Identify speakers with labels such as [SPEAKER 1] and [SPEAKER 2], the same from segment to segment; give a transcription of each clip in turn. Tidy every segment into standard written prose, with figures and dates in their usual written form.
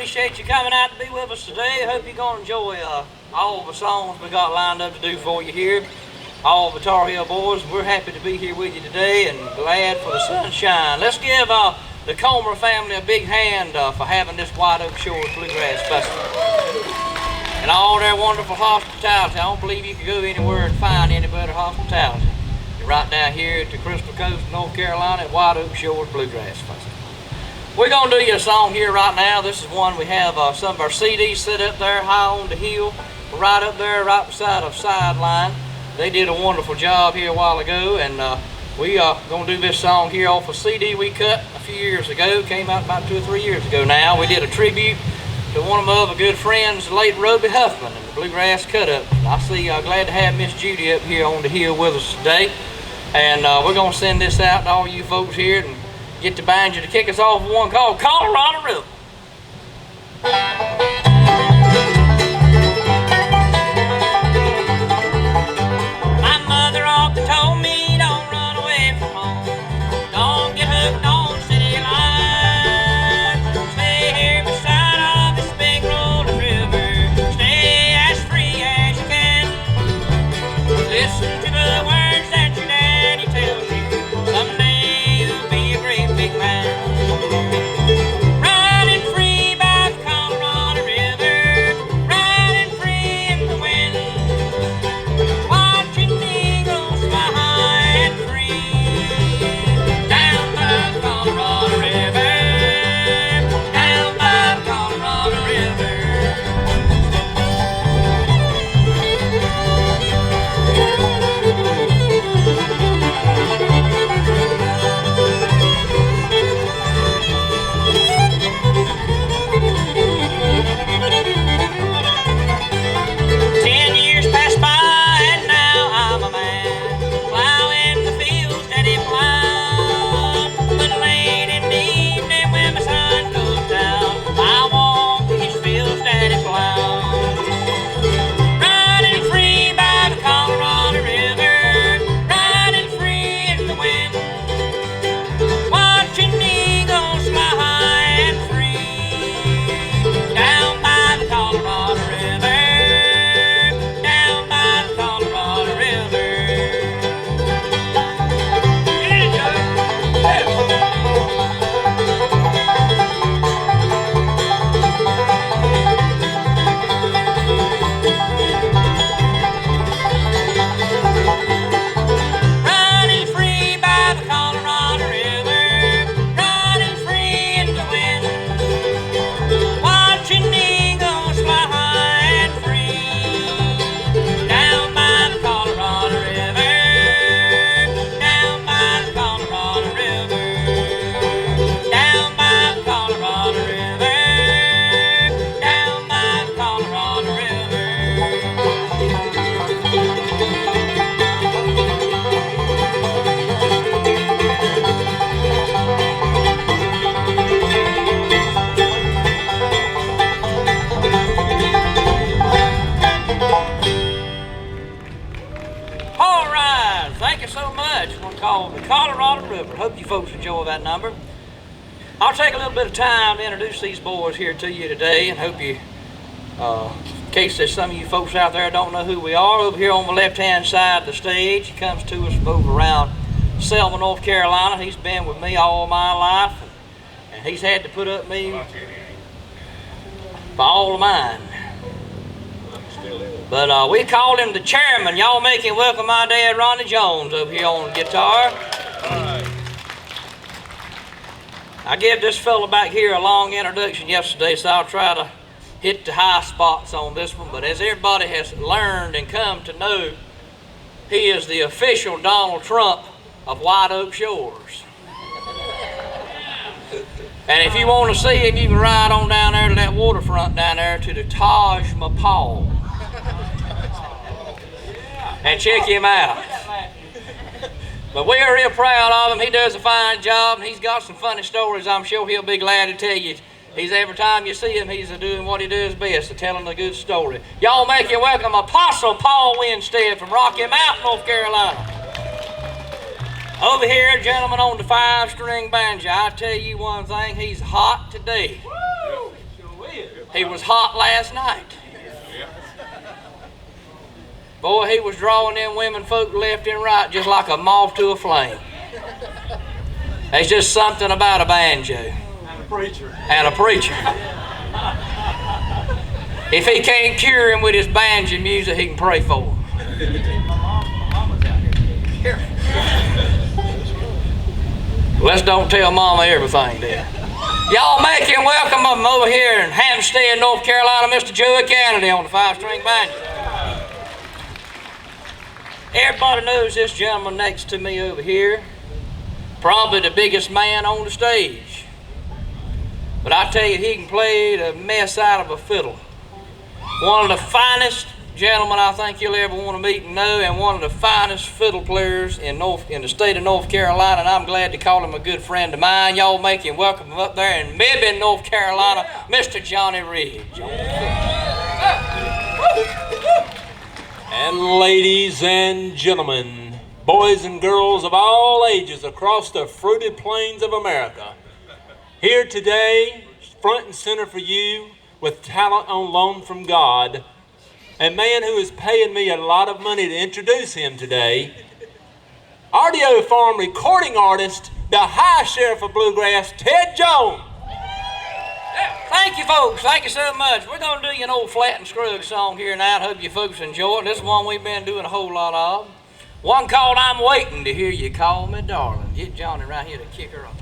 [SPEAKER 1] appreciate you coming out to be with us today. Hope you're going to enjoy all the songs we got lined up to do for you here. All the Tarheel boys, we're happy to be here with you today and glad for the sunshine. Let's give the Comer family a big hand for having this White Oak Shores Bluegrass Festival. And all their wonderful hospitality. I don't believe you could go anywhere and find any better hospitality. You're right down here at the Crystal Coast, North Carolina at White Oak Shores Bluegrass Festival. We're going to do you a song here right now. This is one we have some of our CDs set up there high on the hill. We're right up there, right beside a sideline. They did a wonderful job here a while ago, and we are going to do this song here off a CD we cut a few years ago. Came out about 2 or 3 years ago now. We did a tribute to one of my other good friends, the late Roby Huffman, and the Bluegrass Cut-Up. I see glad to have Miss Judy up here on the hill with us today. And we're going to send this out to all you folks here and get the banjo to kick us off with one called Colorado River. My mother often told me, don't run away from home. Don't get hooked on city life. Stay here beside all this big rolling river. Stay as free as you can. Listen to the words that your daddy tells you. Someday you'll be a great big man. Riding free by the Colorado River. Riding free in the wind. Watching eagles fly high and free. Down by the Colorado River. Down by the Colorado River. Called the Colorado River. Hope you folks enjoy that number. I'll take a little bit of time to introduce these boys here to you today, and hope you, in case there's some of you folks out there don't know who we are, over here on the left-hand side of the stage, he comes to us from over around Selma, North Carolina. He's been with me all my life, and he's had to put up me for all of mine. But we called him the chairman. Y'all make him welcome my dad, Ronnie Jones, over here on the guitar. I gave this fella back here a long introduction yesterday, so I'll try to hit the high spots on this one. But as everybody has learned and come to know, he is the official Donald Trump of White Oak Shores. And if you want to see him, you can ride on down there to that waterfront down there to the Taj Mahal and check him out. But we are real proud of him. He does a fine job, and he's got some funny stories I'm sure he'll be glad to tell you. Every time you see him, he's doing what he does best, telling a good story. Y'all make you welcome Apostle Paul Winstead from Rocky Mountain, North Carolina. Over here, gentleman on the 5-string banjo. I tell you one thing, he's hot today.
[SPEAKER 2] Woo! Sure will.
[SPEAKER 1] He was hot last night. Boy, he was drawing them women folk left and right just like a moth to a flame. There's just something about a banjo.
[SPEAKER 2] And a preacher.
[SPEAKER 1] And a preacher. If he can't cure him with his banjo music, he can pray for him.
[SPEAKER 2] Mama's out here.
[SPEAKER 1] Let's don't tell Mama everything then. Y'all make him welcome him over here in Hampstead, North Carolina, Mr. Joey Kennedy on the 5-string banjo. Everybody knows this gentleman next to me over here, probably the biggest man on the stage. But I tell you, he can play the mess out of a fiddle. One of the finest gentlemen I think you'll ever want to meet and know, and one of the finest fiddle players in the state of North Carolina, and I'm glad to call him a good friend of mine. Y'all make him welcome him up there in Mebane, North Carolina, Mr. Johnny Ridge.
[SPEAKER 3] And ladies and gentlemen, boys and girls of all ages across the fruited plains of America, here today, front and center for you, with talent on loan from God, a man who is paying me a lot of money to introduce him today, audio farm recording artist, the High Sheriff of Bluegrass, Ted Jones.
[SPEAKER 1] Thank you, folks. Thank you so much. We're going to do you an old Flat and Scruggs song here now. Hope you folks enjoy it. This is one we've been doing a whole lot of. One called I'm Waiting to Hear You Call Me Darling. Get Johnny right here to kick her off.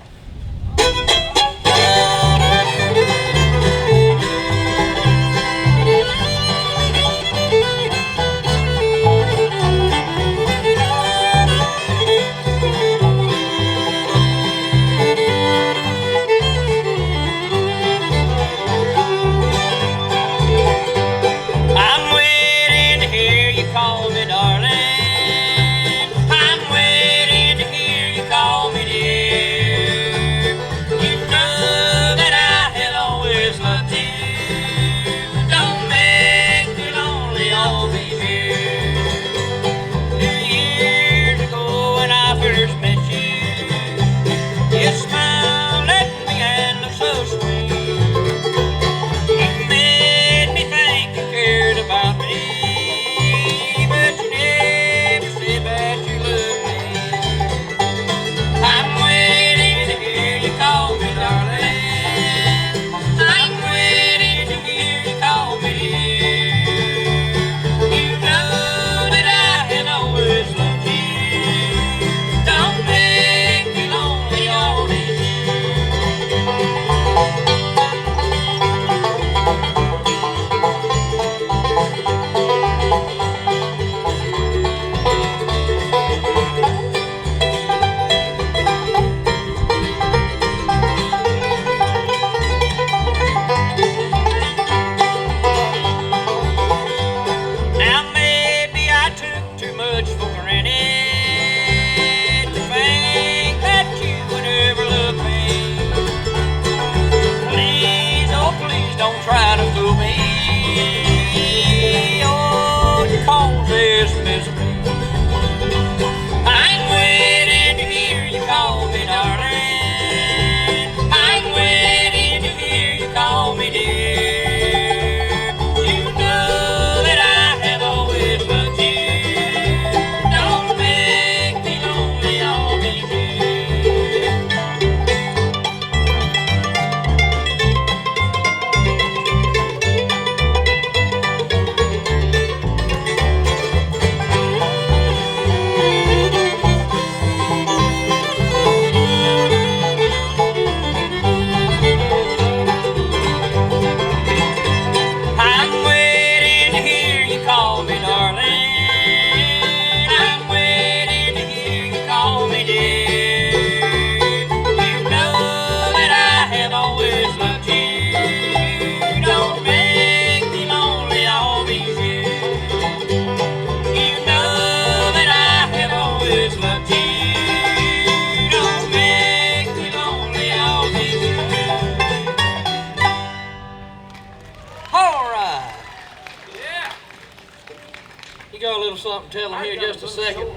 [SPEAKER 1] Tell them here just a second.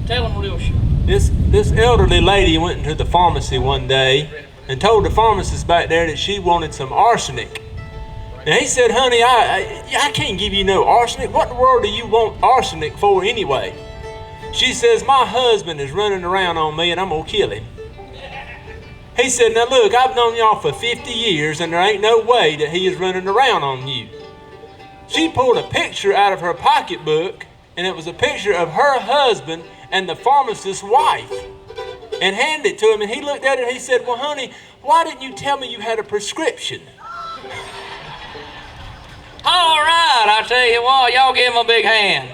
[SPEAKER 1] Tell them a little short.
[SPEAKER 3] This elderly lady went into the pharmacy one day and told the pharmacist back there that she wanted some arsenic. And he said, honey, I can't give you no arsenic. What in the world do you want arsenic for anyway? She says, my husband is running around on me and I'm going to kill him. He said, now look, I've known y'all for 50 years and there ain't no way that he is running around on you. She pulled a picture out of her pocketbook, and it was a picture of her husband and the pharmacist's wife, and handed it to him, and he looked at it and he said, well, honey, why didn't you tell me you had a prescription?
[SPEAKER 1] All right, I tell you what, y'all give him a big hand.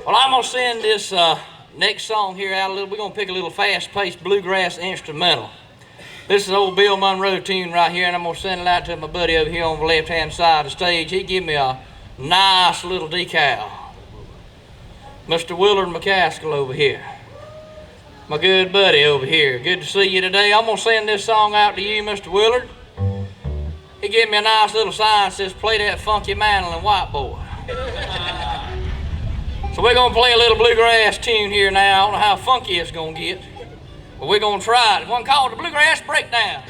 [SPEAKER 1] Well, I'm going to send this next song here out a little. We're going to pick a little fast-paced bluegrass instrumental. This is old Bill Monroe tune right here, and I'm going to send it out to my buddy over here on the left-hand side of the stage. He gave me a nice little decal. Mr. Willard McCaskill over here. My good buddy over here. Good to see you today. I'm going to send this song out to you, Mr. Willard. He gave me a nice little sign that says, play that funky mandolin, white boy. So we're going to play a little bluegrass tune here now. I don't know how funky it's going to get, but we're going to try it. It's one called the Bluegrass Breakdown.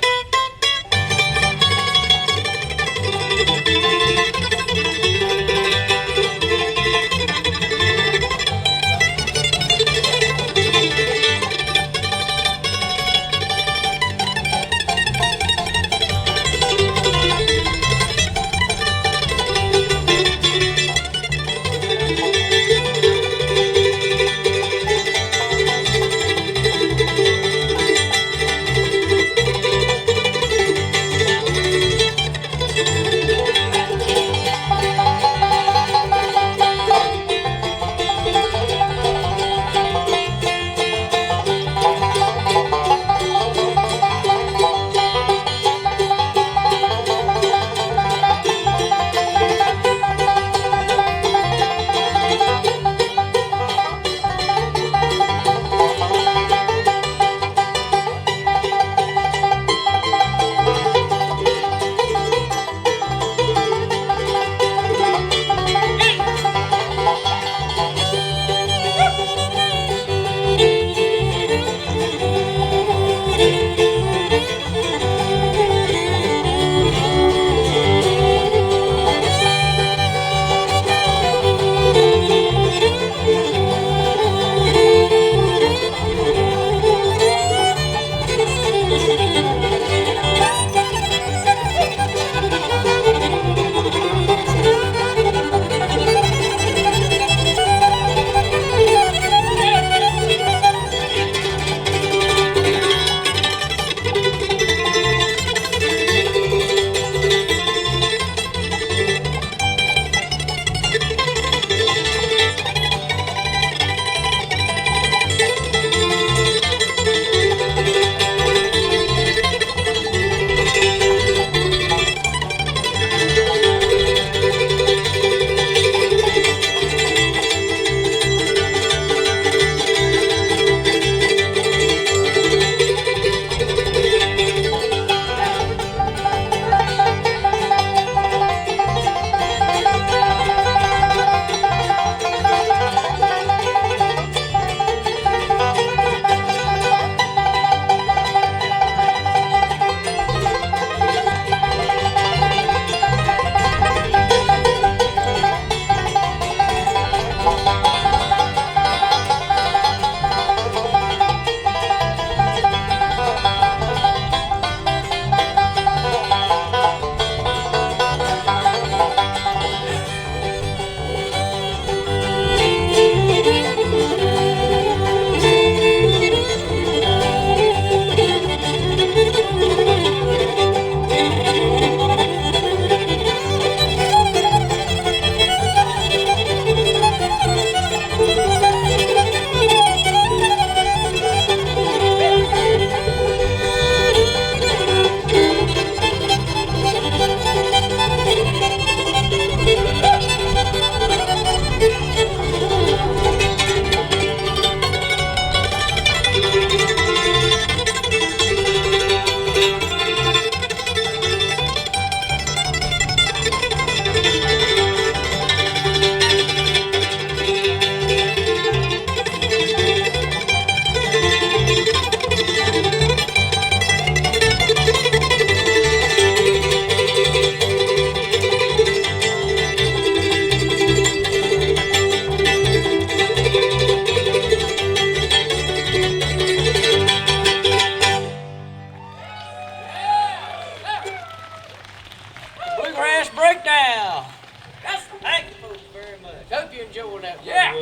[SPEAKER 1] Joey that.
[SPEAKER 3] Yeah.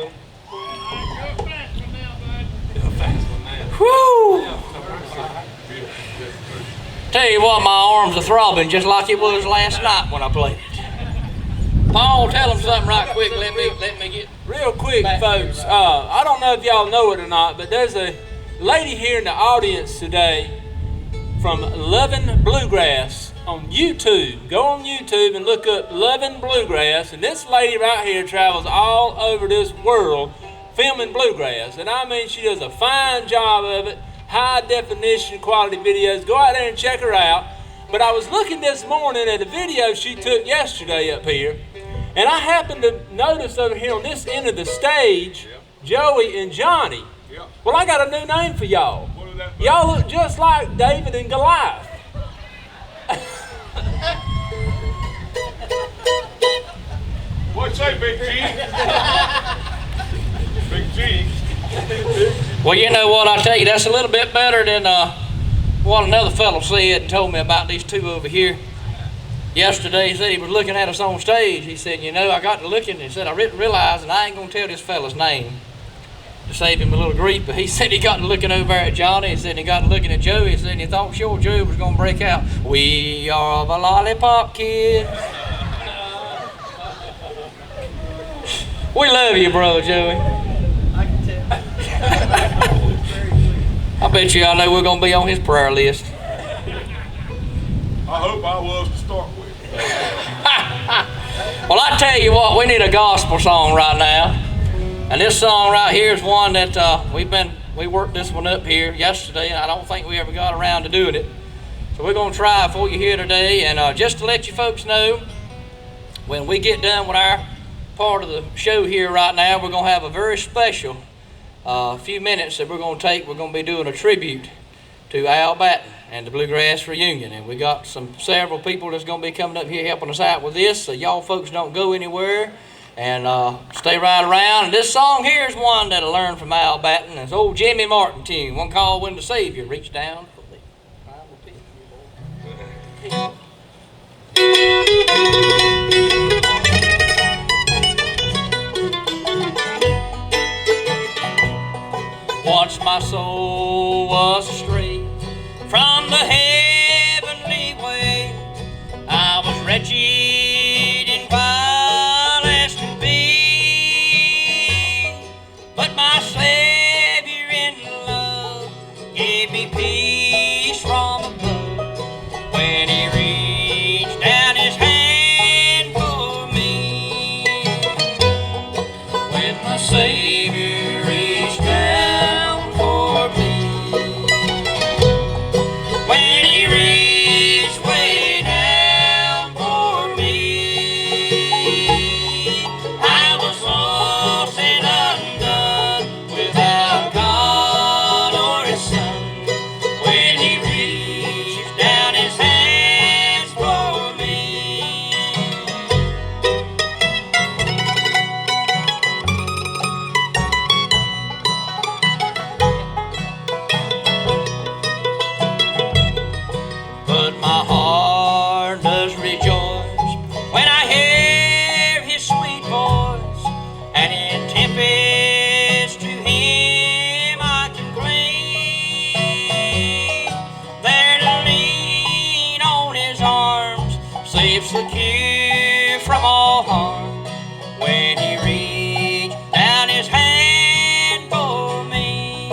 [SPEAKER 1] Whew! Tell you what, my arms are throbbing just like it was last night when I played it. Paul, tell them something right quick. Let me get
[SPEAKER 3] Real quick, folks. I don't know if y'all know it or not, but there's a lady here in the audience today from Lovin' Bluegrass on YouTube. Go on YouTube and look up Lovin' Bluegrass, and this lady right here travels all over this world filming bluegrass, and I mean she does a fine job of it. High definition quality videos. Go out there and check her out. But I was looking this morning at a video she took yesterday up here, and I happened to notice over here on this end of the stage, Joey and Johnny. Well, I got a new name for y'all. Y'all look just like David and Goliath.
[SPEAKER 2] What'd you say, Big G? Big G.
[SPEAKER 1] Well, you know what, I tell you, that's a little bit better than what another fellow said and told me about these two over here. Yesterday, he said he was looking at us on stage. He said, you know, I got to looking, and he said, I didn't realize, and I ain't going to tell this fella's name to save him a little grief, but he said he got to looking over at Johnny. He said he got to looking at Joey. He said he thought sure Joey was going to break out. We are the Lollipop Kids. We love you, brother Joey. I bet you I know we're going to be on his prayer list.
[SPEAKER 2] I hope I was to start with.
[SPEAKER 1] Well, I tell you what, we need a gospel song right now. And this song right here is one that we worked this one up here yesterday, and I don't think we ever got around to doing it. So we're going to try it for you here today. And just to let you folks know, when we get done with our part of the show here right now, we're going to have a very special few minutes that we're going to take. We're going to be doing a tribute to Al Batten and the Bluegrass Reunion, and we got several people that's going to be coming up here helping us out with this, so y'all folks don't go anywhere and stay right around. And this song here is one that I learned from Al Batten. It's old Jimmy Martin tune, one called When the Savior Reached Down for Me. Once my soul was astray from the heavenly way, I was wretched and vile as to be, but my Savior in love gave me peace from above when He reached down His hand for me. When my Savior reached down for me, when He reached way down for me, I was lost and undone, without God or His Son. When He reached down His hands for me. But my heart does rejoice when I hear His sweet voice, and in tempest to Him I can cling, there to lean on His arms, safe, secure from all harm. When He reached down His hand for me,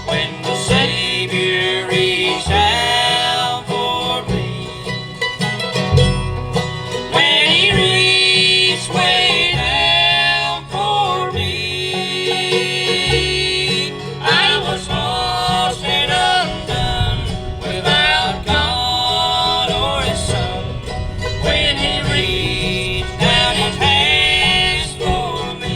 [SPEAKER 1] when the Savior reached down for me, when He reached way down for me, I was lost and undone, without God or His Son. When He reached down His hands for me.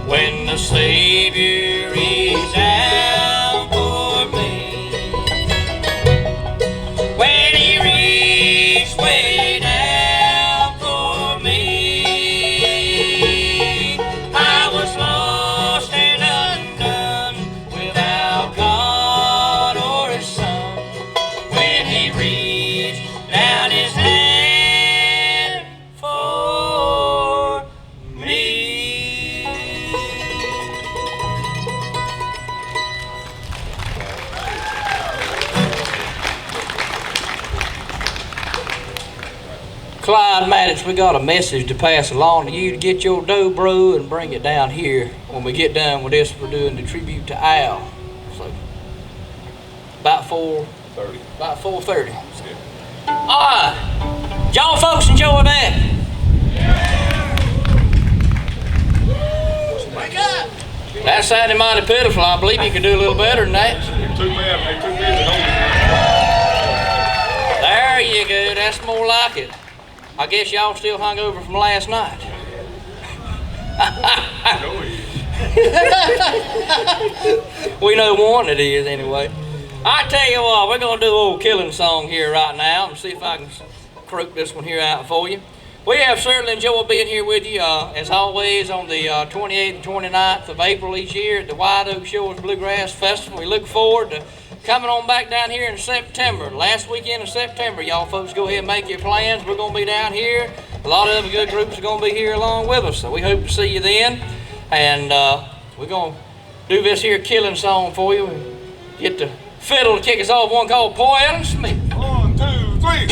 [SPEAKER 1] When the Savior reached down for me, when He reached way down for me, I was lost Clyde Maddox, we got a message to pass along to you to get your dobro and bring it down here. When we get done with this, we're doing the tribute to Al. So, about 4:30. About 4:30. All right. Y'all folks enjoy that. Wake up. That sounded mighty pitiful. I believe you could do a little better than that.
[SPEAKER 2] They're too bad. They're too busy holding.
[SPEAKER 1] There you go. That's more like it. I guess y'all still hung over from last night. We know one it is anyway. I tell you what, we're gonna do an old killing song here right now and see if I can croak this one here out for you. We have certainly enjoyed being here with you, as always, on the 28th and 29th of April each year at the White Oak Shores Bluegrass Festival. We look forward to coming on back down here in September, last weekend of September. Y'all folks go ahead and make your plans. We're going to be down here. A lot of other good groups are going to be here along with us, so we hope to see you then. And we're going to do this here killing song for you. Get the fiddle to kick us off, one called Poet and Smith.
[SPEAKER 2] 1, 2, 3.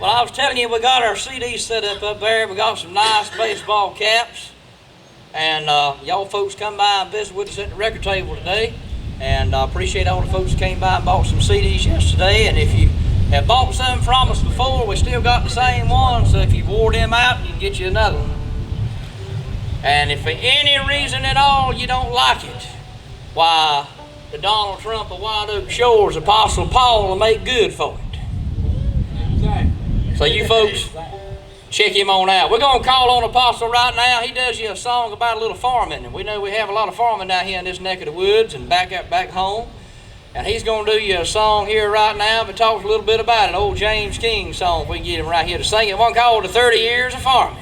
[SPEAKER 1] Well, I was telling you, we got our CDs set up there. We got some nice baseball caps. And y'all folks come by and visit with us at the record table today. And I appreciate all the folks that came by and bought some CDs yesterday. And if you have bought some from us before, we still got the same one. So if you wore them out, you can get you another one. And if for any reason at all you don't like it, why, the Donald Trump of White Oak Shores, Apostle Paul will make good for it. So you folks, check him on out. We're going to call on Apostle right now. He does you a song about a little farming. And we know we have a lot of farming down here in this neck of the woods and back home. And he's going to do you a song here right now that talks a little bit about it. Old James King song, if we can get him right here to sing it. One called The 30 Years of Farming.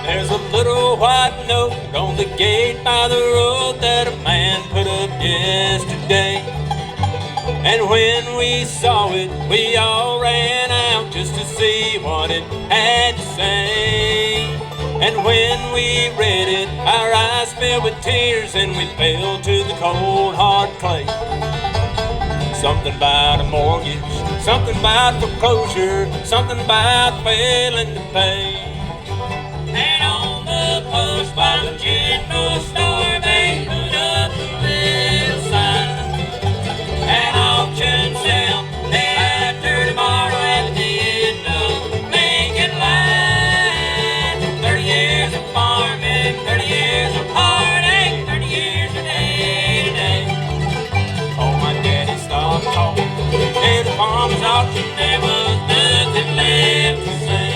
[SPEAKER 3] There's a little white note on the gate by the road that a man put up yesterday. And when we saw it, we all ran out just to see what it had to say. And when we read it, our eyes filled with tears and we fell to the cold, hard clay. Something about a mortgage, something about foreclosure, something about failing to pay. And on the post by the general store, they put up a little sign. An auction sale day after tomorrow at the end of Lincoln Line. 30 years of farming, 30 years of heartache, 30 years of day to day. Oh, my daddy stopped talking. At the farmer's auction, there was nothing left to say.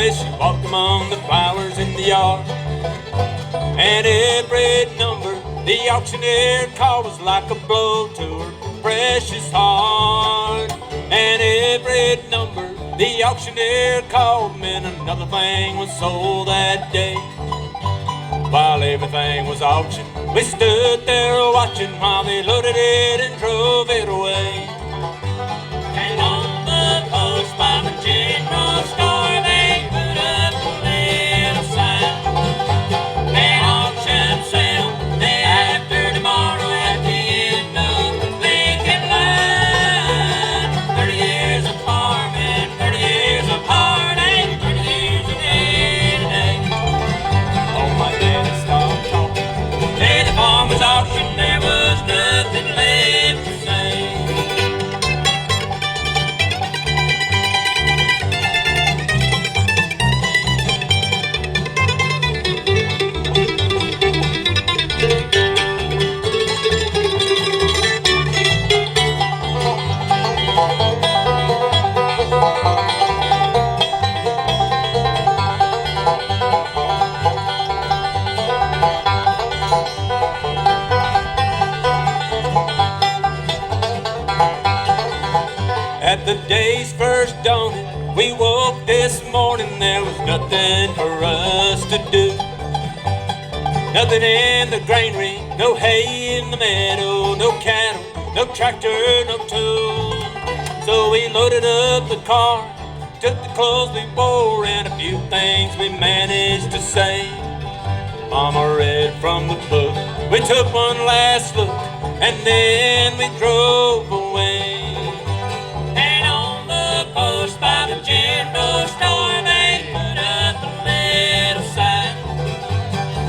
[SPEAKER 3] She walked among the flowers in the yard, and every number the auctioneer called was like a blow to her precious heart. And every number the auctioneer called meant another thing was sold that day. While everything was auctioned, we stood there watching while they loaded it and drove it away. And on the post by the general store, they put up a little sign. An auction sale day after tomorrow at the end of Lincoln Line. 30 years of farming, 30 years of heartache, 30 years of day to day. Oh, my daddy stopped talking. At the farmer's auction, there was nothing left to say. At the day's first dawning, we woke this morning, there was nothing for us to do. Nothing in the granary, no hay in the meadow, no cattle, no tractor, no tool. So we loaded up the car, took the clothes we wore, and a few things we managed to save. Mama read from the book, we took one last look, and then we drove away. Post by the general store, they put up a little sign.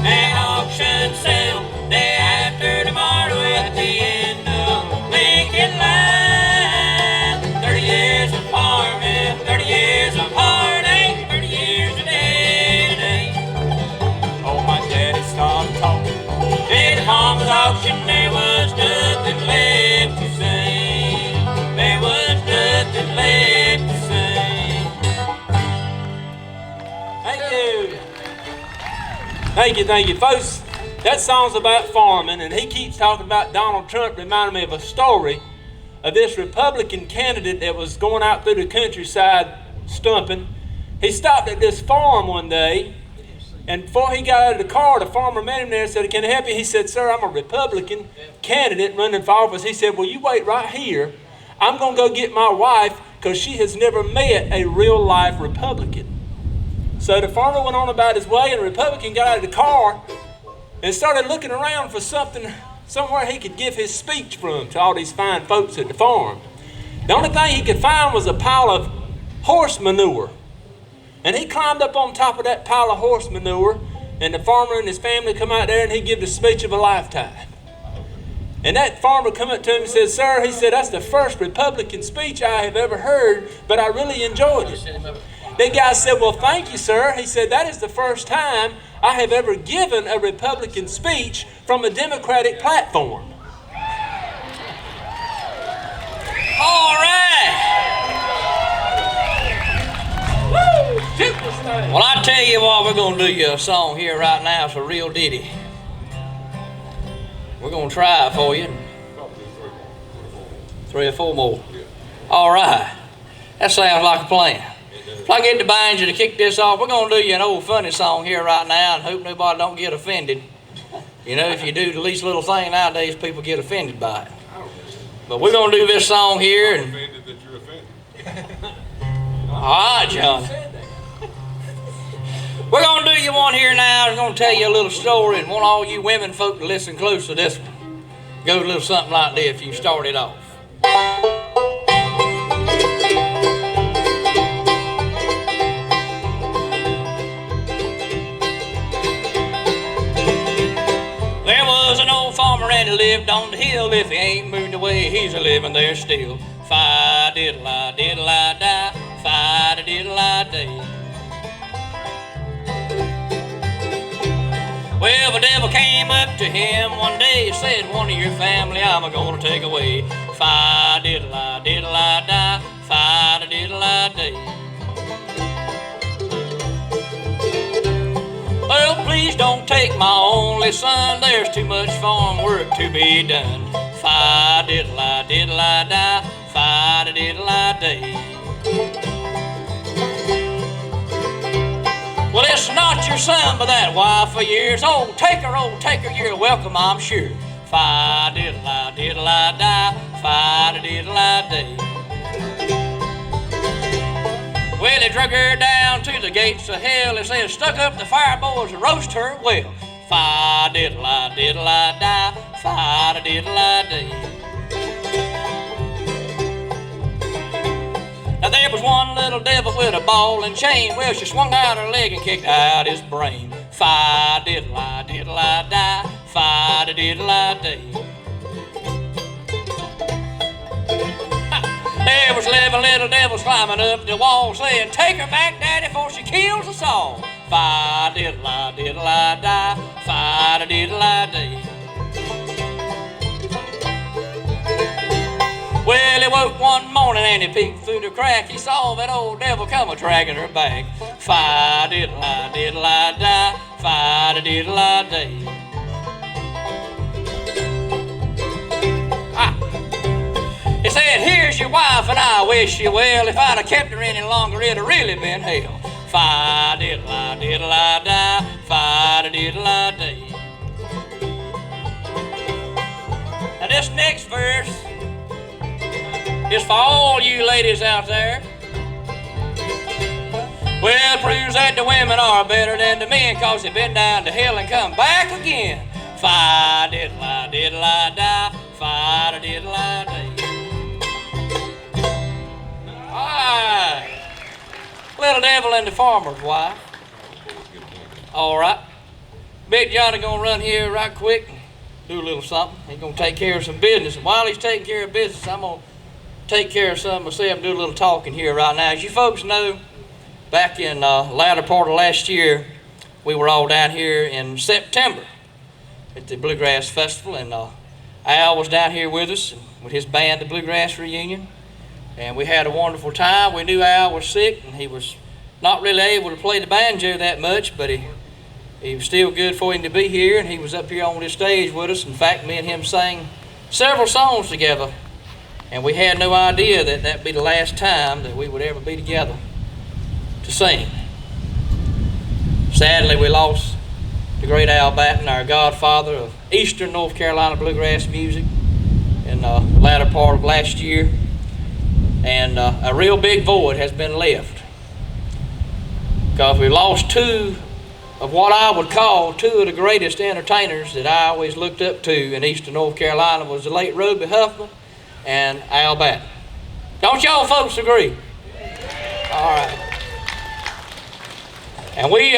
[SPEAKER 3] An auction sale day after tomorrow at the end of Lincoln Line. 30 years of farming, 30 years of heartache, 30 years of day to day. Oh, my daddy stopped talking. At the farmer's auction, there was nothing left to say. There was nothing left to say. Thank you, folks. That song's about farming, and he keeps talking about Donald Trump. Reminded me of a story of this Republican candidate that was going out through the countryside stumping. He stopped at this farm one day, and before he got out of the car, the farmer met him there and said, "Can I help you?" He said, "Sir, I'm a Republican candidate running for office." He said, "Well, you wait right here. I'm going to go get my wife because she has never met a real-life Republican." So the farmer went on about his way, and the Republican got out of the car and started looking around for somewhere he could give his speech from to all these fine folks at the farm. The only thing he could find was a pile of horse manure. And he climbed up on top of that pile of horse manure, and the farmer and his family come out there, and he gave the speech of a lifetime. And that farmer come up to him and said, "Sir," he said, "that's the first Republican speech I have ever heard, but I really enjoyed it." The guy said, "Well, thank you, sir." He said, "That is the first time I have ever given a Republican speech from a Democratic platform."
[SPEAKER 1] All right.
[SPEAKER 3] Woo!
[SPEAKER 1] Well, I tell you what, we're going to do you a song here right now. It's a real ditty. We're gonna try it for you. 3 or 4 more. All right. That sounds like a plan. If I get the banjo to kick this off, we're gonna do you an old funny song here right now and hope nobody don't get offended. You know, if you do the least little thing nowadays, people get offended by it. But we're gonna do this song here and
[SPEAKER 2] Offended that you're offended.
[SPEAKER 1] all right, John. We're going to do you one here now. I'm going to tell you a little story and want all you women folk to listen close to this one. Goes a little something like this if you start it off. There was an old farmer and he lived on the hill. If he ain't moved away, he's a living there still. Fi-diddle-I-diddle-I-die, fi-da-diddle-I-day. Well, the devil came up to him one day and said, one of your family I'm gonna take away. Fi-diddle-I-diddle-I-die, fi-da-diddle-I-day. Well, please don't take my only son. There's too much farm work to be done. Fi-diddle-I-diddle-I-die, fi-da-diddle-I-day. Well, it's not your son, but that wife of yours. Oh, take her, you're welcome, I'm sure. Fi-diddle-I-diddle-I-die, fi-da-diddle-I-day. Well, they drug her down to the gates of hell. They said, stuck up the fire boys to roast her well. Fi-diddle-I-diddle-I-die, fi-da-diddle-I-day. Now there was one little devil with a ball and chain. Well, she swung out her leg and kicked out his brain. Fi-diddle-I-diddle-I-die, fi-da-diddle-I-day. There was 11 little devils climbing up the wall, saying, take her back, Daddy, before she kills us all. Fi-diddle-I-diddle-I-die, fi-da-diddle-I-day. Well, he woke one morning and he peeked through the crack. He saw that old devil come a-dragging her back. Fi-diddle-I-diddle-I-die, fi-da-diddle-I-day. He said, here's your wife and I wish you well. If I'd have kept her any longer, it'd have really been hell. Fi-diddle-I-diddle-I-die, fi-da-diddle-I-day. Now this next verse is for all you ladies out there. Well, it proves that the women are better than the men, cause they've been down to hell and come back again. Fi-diddle-I-diddle-I-die, fi-da-diddle-I-day. Alright. Little devil and the farmer's wife. Alright. Big Johnny gonna run here right quick and do a little something. He's gonna take care of some business. And while he's taking care of business, I'm gonna take care of something myself and do a little talking here right now. As you folks know, back in latter part of last year, we were all down here in September at the Bluegrass Festival, and Al was down here with us with his band, the Bluegrass Reunion, and we had a wonderful time. We knew Al was sick, and he was not really able to play the banjo that much, but he was still good for him to be here, and he was up here on this stage with us. In fact, me and him sang several songs together, and we had no idea that that'd be the last time that we would ever be together to sing. Sadly, we lost the great Al Batten, our godfather of Eastern North Carolina bluegrass music, in the latter part of last year, and a real big void has been left, because we lost two of what I would call two of the greatest entertainers that I always looked up to in Eastern North Carolina. Was the late Roby Huffman and Al Batten. Don't y'all folks agree? All right. And we